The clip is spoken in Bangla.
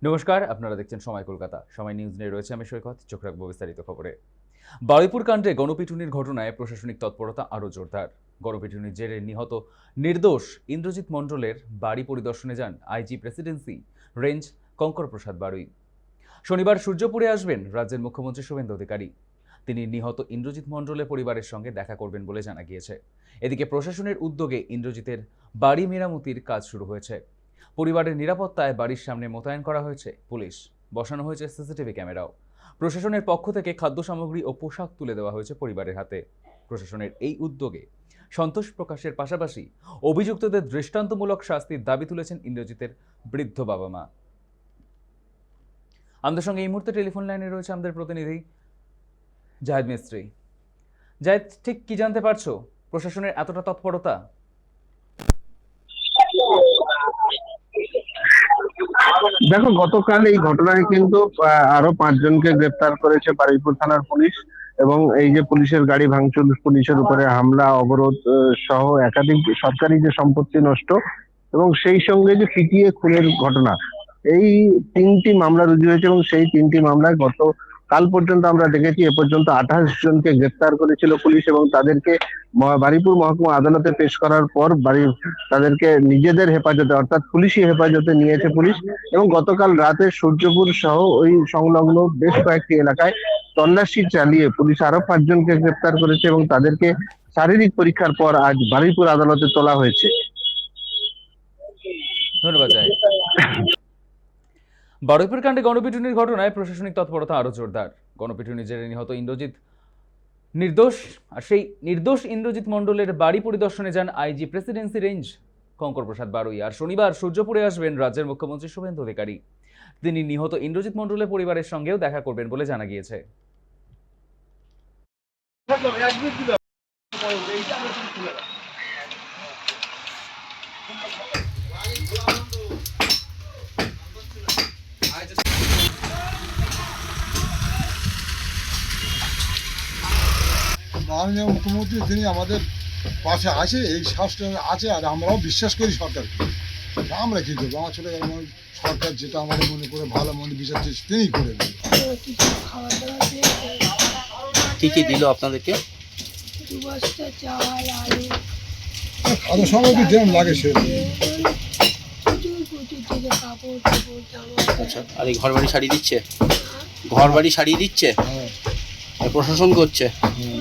নমস্কার, আপনারা দেখছেন সময় কলকাতা। সময় নিউজ নিয়ে রয়েছে আমি সৈকত। চোখ রাখবো বিস্তারিত খবরে। বারুইপুর কাণ্ডে গণপিটুনির ঘটনায় প্রশাসনিক তৎপরতা আরও জোরদার। গণপিটুনির জেরে নিহত নির্দোষ ইন্দ্রজিৎ মণ্ডলের বাড়ি পরিদর্শনে যান আইজি প্রেসিডেন্সি রেঞ্জ কঙ্কর প্রসাদ বারুই। শনিবার সূর্যপুরে আসবেন রাজ্যের মুখ্যমন্ত্রী শুভেন্দু অধিকারী। তিনি নিহত ইন্দ্রজিৎ মণ্ডলের পরিবারের সঙ্গে দেখা করবেন বলে জানা গিয়েছে। এদিকে প্রশাসনের উদ্যোগে ইন্দ্রজিতের বাড়ি মেরামতির কাজ শুরু হয়েছে। পরিবারের নিরাপত্তায় বাড়ির সামনে মোতায়েন করা হয়েছে পুলিশ, বসানো হয়েছে সিসিটিভি ক্যামেরাও। প্রশাসনের পক্ষ থেকে খাদ্য সামগ্রী ও পোশাক তুলে দেওয়া হয়েছে পরিবারের হাতে। প্রশাসনের এই উদ্যোগে সন্তোষ প্রকাশের পাশাপাশি অভিযুক্তদের দৃষ্টান্তমূলক শাস্তির দাবি তুলেছেন ইন্দ্রজিতের বৃদ্ধ বাবা মা। আমাদের সঙ্গে এই মুহূর্তে টেলিফোন লাইনে রয়েছে আমাদের প্রতিনিধি জাহেদ মিস্ত্রি। জাহেদ, ঠিক কি জানতে পারছো প্রশাসনের এতটা তৎপরতা? দেখো, গতকাল এই ঘটনায় কিন্তু আরো 5 জনকে গ্রেপ্তার করেছে বারুইপুর থানার পুলিশ। এবং এই যে পুলিশের গাড়ি ভাঙচুর, পুলিশের উপরে হামলা, অবরোধ সহ একাধিক সরকারি যে সম্পত্তি নষ্ট এবং সেই সঙ্গে যে পিটিয়ে খুনের ঘটনা, এই 3টি মামলা রুজু হয়েছে। এবং সেই 3টি মামলায় কাল পর্যন্ত আমরা দেখেছি এ পর্যন্ত 28 জনকে গ্রেপ্তার করেছিল পুলিশ এবং তাদেরকে বারুইপুর মহকুমা আদালতে পেশ করার পর তাদেরকে নিজেদের হেফাজতে অর্থাৎ পুলিশি হেফাজতে নিয়েছে পুলিশ। এবং গতকাল রাতে সূর্যপুর সহ ওই সংলগ্ন বেশ কয়েকটি এলাকায় তল্লাশি চালিয়ে পুলিশ আরো 5 জনকে গ্রেপ্তার করেছে এবং তাদেরকে শারীরিক পরীক্ষার পর আজ বারুইপুর আদালতে তোলা হয়েছে। ধন্যবাদ জাহেদ। বারুইপুর কাণ্ডে গণপিটুনির ঘটনায় প্রশাসনিক তৎপরতা আরও জোরদার। গণপিটুনির জেরে নিহত নির্দোষ ইন্দ্রজিৎ মণ্ডলের বাড়ি পরিদর্শনে যান আইজি প্রেসিডেন্সি রেঞ্জ কঙ্কর প্রসাদ বারুই। আর শনিবার সূর্যপুরে আসবেন রাজ্যের মুখ্যমন্ত্রী শুভেন্দু অধিকারী। তিনি নিহত ইন্দ্রজিৎ মণ্ডলের পরিবারের সঙ্গেও দেখা করবেন বলে জানা গিয়েছে। মাননীয় মুখ্যমন্ত্রী তিনি আমাদের পাশে আছে, এই সাহসটা আছে, আর আমরাও বিশ্বাস করি সরকারকে। আমরা কী করবো, আমার ছোটো সরকার যেটা আমাদের মনে করে ভালো মন্দ বিচার তিনিই করে দেবেন। কি কি দিল আপনাদেরকে? আরো সময় কি যেমন লাগে সে। আচ্ছা, আর এই ঘর বাড়ি সারিয়ে দিচ্ছে? ঘর বাড়ি সারিয়ে দিচ্ছে? হ্যাঁ, আর প্রশাসন করছে? হ্যাঁ।